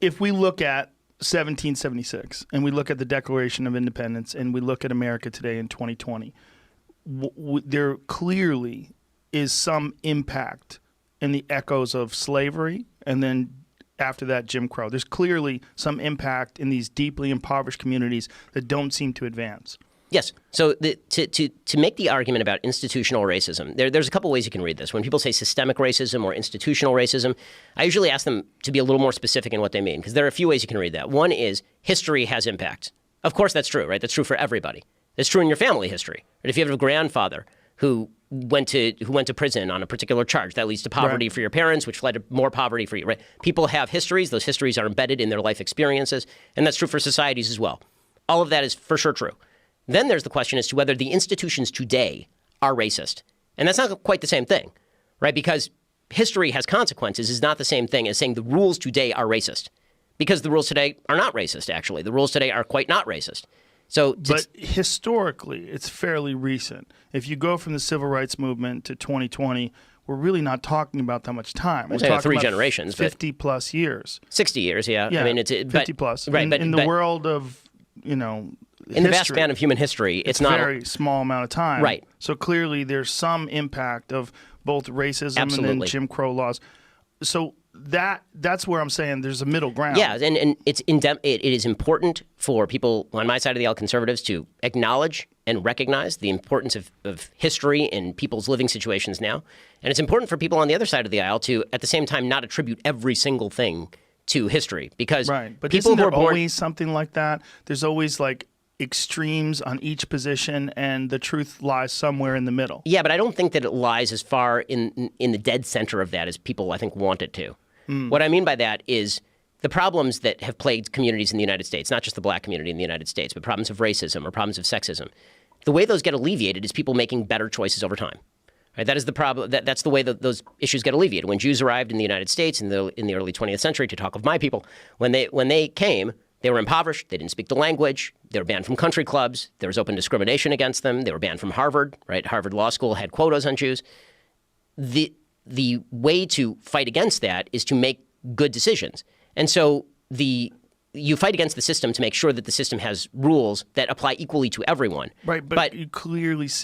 if we look at 1776 and we look at the Declaration of Independence and we look at America today in 2020, there clearly is some impact in the echoes of slavery, and then after that, Jim Crow. There's clearly some impact in these deeply impoverished communities that don't seem to advance. Yes. So to make the argument about institutional racism, there's a couple ways you can read this. When people say systemic racism or institutional racism, I usually ask them to be a little more specific in what they mean, because there are a few ways you can read that. One is history has impact. Of course, that's true, right? That's true for everybody. It's true in your family history. Right? If you have a grandfather who went to prison on a particular charge, that leads to poverty for your parents, which led to more poverty for you. Right? People have histories. Those histories are embedded in their life experiences, and that's true for societies as well. All of that is for sure true. Then there's the question as to whether the institutions today are racist. And that's not quite the same thing, right? Because history has consequences is not the same thing as saying the rules today are racist. Because the rules today are not racist, actually. The rules today are quite not racist. But historically, it's fairly recent. If you go from the civil rights movement to 2020, we're really not talking about that much time. We're talking 3 about generations. 50 plus years. 60 years, yeah. Yeah, I mean, it's 50 plus. Right, in the world of, in the vast span of human history, it's not a very small amount of time. Right. So clearly there's some impact of both racism and then Jim Crow laws. So that's where I'm saying there's a middle ground. Yeah, and it is important for people on my side of the aisle, conservatives, to acknowledge and recognize the importance of history in people's living situations now. And it's important for people on the other side of the aisle to, at the same time, not attribute every single thing to history. Because but people isn't there who are born, always something like that? There's always like extremes on each position, and the truth lies somewhere in the middle. Yeah, but I don't think that it lies as far in the dead center of that as people, I think, want it to. What I mean by that is the problems that have plagued communities in the United States, not just the black community in the United States, but problems of racism or problems of sexism. The way those get alleviated is people making better choices over time. Right? That is the problem. That's the way that those issues get alleviated. When Jews arrived in the United States in the early 20th century, to talk of my people, when they came, they were impoverished. They didn't speak the language. They were banned from country clubs. There was open discrimination against them. They were banned from Harvard. Right? Harvard Law School had quotas on Jews. The way to fight against that is to make good decisions. And so you fight against the system to make sure that the system has rules that apply equally to everyone. Right, but you clearly see